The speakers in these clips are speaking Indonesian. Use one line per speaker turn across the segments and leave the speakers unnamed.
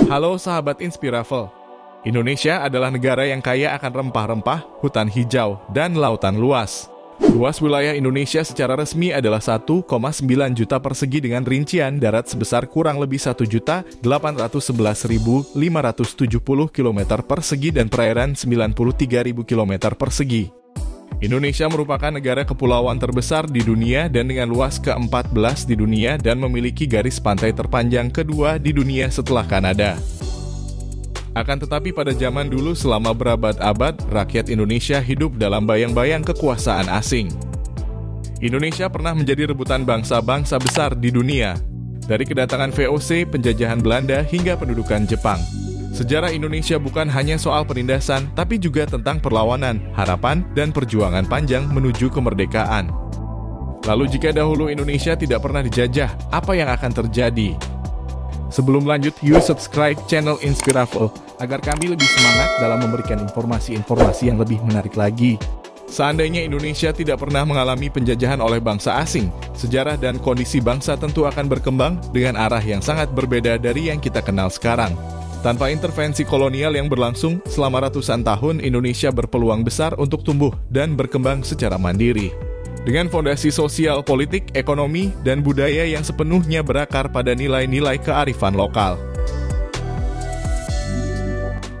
Halo sahabat Inspiravel. Indonesia adalah negara yang kaya akan rempah-rempah, hutan hijau, dan lautan luas. Luas wilayah Indonesia secara resmi adalah 1,9 juta persegi dengan rincian darat sebesar kurang lebih 1.811.570 km persegi dan perairan 93.000 km persegi. Indonesia merupakan negara kepulauan terbesar di dunia dan dengan luas ke-14 di dunia dan memiliki garis pantai terpanjang kedua di dunia setelah Kanada. Akan tetapi pada zaman dulu selama berabad-abad, rakyat Indonesia hidup dalam bayang-bayang kekuasaan asing. Indonesia pernah menjadi rebutan bangsa-bangsa besar di dunia, dari kedatangan VOC, penjajahan Belanda, hingga pendudukan Jepang. Sejarah Indonesia bukan hanya soal penindasan, tapi juga tentang perlawanan, harapan, dan perjuangan panjang menuju kemerdekaan. Lalu jika dahulu Indonesia tidak pernah dijajah, apa yang akan terjadi? Sebelum lanjut, yuk subscribe channel Inspiravel agar kami lebih semangat dalam memberikan informasi-informasi yang lebih menarik lagi. Seandainya Indonesia tidak pernah mengalami penjajahan oleh bangsa asing, sejarah dan kondisi bangsa tentu akan berkembang dengan arah yang sangat berbeda dari yang kita kenal sekarang. Tanpa intervensi kolonial yang berlangsung selama ratusan tahun, Indonesia berpeluang besar untuk tumbuh dan berkembang secara mandiri. Dengan fondasi sosial, politik, ekonomi, dan budaya yang sepenuhnya berakar pada nilai-nilai kearifan lokal.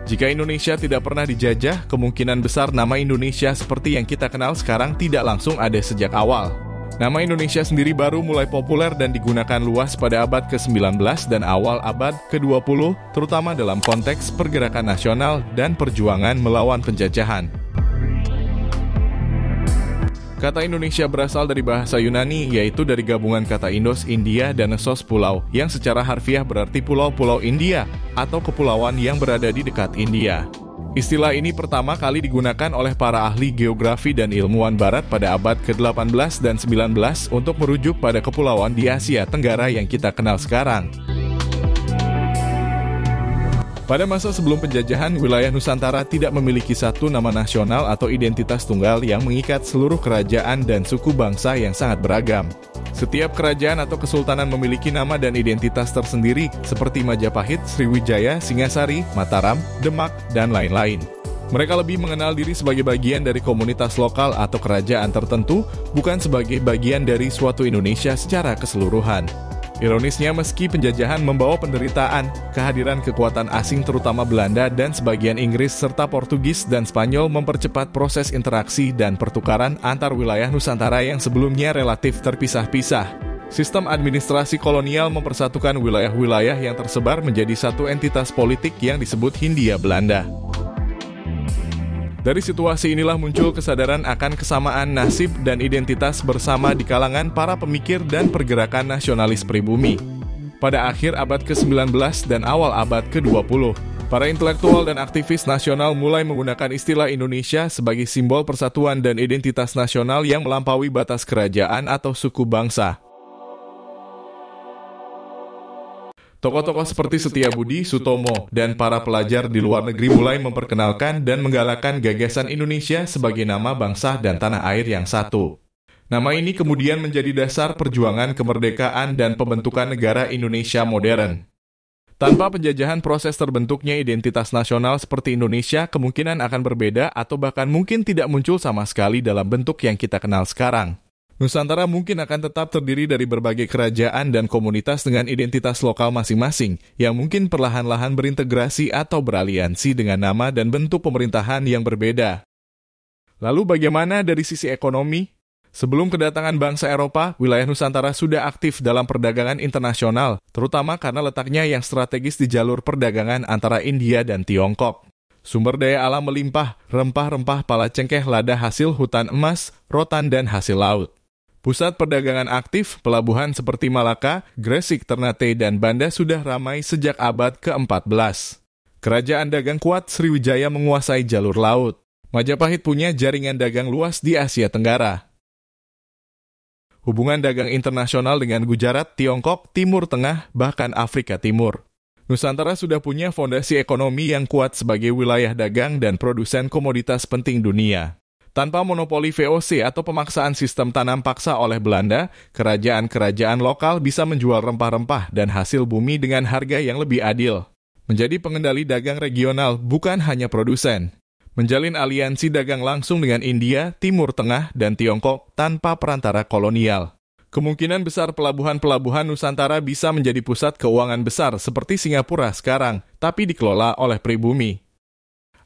Jika Indonesia tidak pernah dijajah, kemungkinan besar nama Indonesia seperti yang kita kenal sekarang tidak langsung ada sejak awal. Nama Indonesia sendiri baru mulai populer dan digunakan luas pada abad ke-19 dan awal abad ke-20, terutama dalam konteks pergerakan nasional dan perjuangan melawan penjajahan. Kata Indonesia berasal dari bahasa Yunani, yaitu dari gabungan kata Indos, India, dan Esos pulau, yang secara harfiah berarti pulau-pulau India, atau kepulauan yang berada di dekat India. Istilah ini pertama kali digunakan oleh para ahli geografi dan ilmuwan barat pada abad ke-18 dan 19 untuk merujuk pada kepulauan di Asia Tenggara yang kita kenal sekarang. Pada masa sebelum penjajahan, wilayah Nusantara tidak memiliki satu nama nasional atau identitas tunggal yang mengikat seluruh kerajaan dan suku bangsa yang sangat beragam. Setiap kerajaan atau kesultanan memiliki nama dan identitas tersendiri seperti Majapahit, Sriwijaya, Singasari, Mataram, Demak, dan lain-lain. Mereka lebih mengenal diri sebagai bagian dari komunitas lokal atau kerajaan tertentu, bukan sebagai bagian dari suatu Indonesia secara keseluruhan. Ironisnya, meski penjajahan membawa penderitaan, kehadiran kekuatan asing terutama Belanda dan sebagian Inggris serta Portugis dan Spanyol mempercepat proses interaksi dan pertukaran antar wilayah Nusantara yang sebelumnya relatif terpisah-pisah. Sistem administrasi kolonial mempersatukan wilayah-wilayah yang tersebar menjadi satu entitas politik yang disebut Hindia Belanda. Dari situasi inilah muncul kesadaran akan kesamaan nasib dan identitas bersama di kalangan para pemikir dan pergerakan nasionalis pribumi. Pada akhir abad ke-19 dan awal abad ke-20, para intelektual dan aktivis nasional mulai menggunakan istilah Indonesia sebagai simbol persatuan dan identitas nasional yang melampaui batas kerajaan atau suku bangsa. Tokoh-tokoh seperti Setiabudi, Sutomo, dan para pelajar di luar negeri mulai memperkenalkan dan menggalakkan gagasan Indonesia sebagai nama bangsa dan tanah air yang satu. Nama ini kemudian menjadi dasar perjuangan kemerdekaan dan pembentukan negara Indonesia modern. Tanpa penjajahan, proses terbentuknya identitas nasional seperti Indonesia kemungkinan akan berbeda atau bahkan mungkin tidak muncul sama sekali dalam bentuk yang kita kenal sekarang. Nusantara mungkin akan tetap terdiri dari berbagai kerajaan dan komunitas dengan identitas lokal masing-masing, yang mungkin perlahan-lahan berintegrasi atau beraliansi dengan nama dan bentuk pemerintahan yang berbeda. Lalu bagaimana dari sisi ekonomi? Sebelum kedatangan bangsa Eropa, wilayah Nusantara sudah aktif dalam perdagangan internasional, terutama karena letaknya yang strategis di jalur perdagangan antara India dan Tiongkok. Sumber daya alam melimpah, rempah-rempah pala cengkeh lada hasil hutan emas, rotan, dan hasil laut. Pusat perdagangan aktif, pelabuhan seperti Malaka, Gresik, Ternate, dan Banda sudah ramai sejak abad ke-14. Kerajaan dagang kuat Sriwijaya menguasai jalur laut. Majapahit punya jaringan dagang luas di Asia Tenggara. Hubungan dagang internasional dengan Gujarat, Tiongkok, Timur Tengah, bahkan Afrika Timur. Nusantara sudah punya fondasi ekonomi yang kuat sebagai wilayah dagang dan produsen komoditas penting dunia. Tanpa monopoli VOC atau pemaksaan sistem tanam paksa oleh Belanda, kerajaan-kerajaan lokal bisa menjual rempah-rempah dan hasil bumi dengan harga yang lebih adil. menjadi pengendali dagang regional bukan hanya produsen, menjalin aliansi dagang langsung dengan India, Timur Tengah, dan Tiongkok tanpa perantara kolonial. Kemungkinan besar pelabuhan-pelabuhan Nusantara bisa menjadi pusat keuangan besar seperti Singapura sekarang, tapi dikelola oleh pribumi.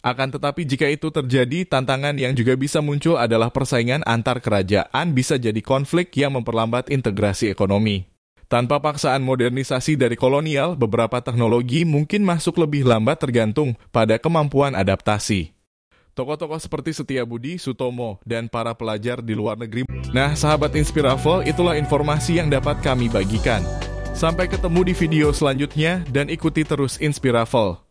Akan tetapi jika itu terjadi, tantangan yang juga bisa muncul adalah persaingan antar kerajaan bisa jadi konflik yang memperlambat integrasi ekonomi. Tanpa paksaan modernisasi dari kolonial, beberapa teknologi mungkin masuk lebih lambat tergantung pada kemampuan adaptasi. Tokoh-tokoh seperti Setiabudi, Sutomo, dan para pelajar di luar negeri. Nah, sahabat Inspirafel, itulah informasi yang dapat kami bagikan. Sampai ketemu di video selanjutnya dan ikuti terus Inspirafel.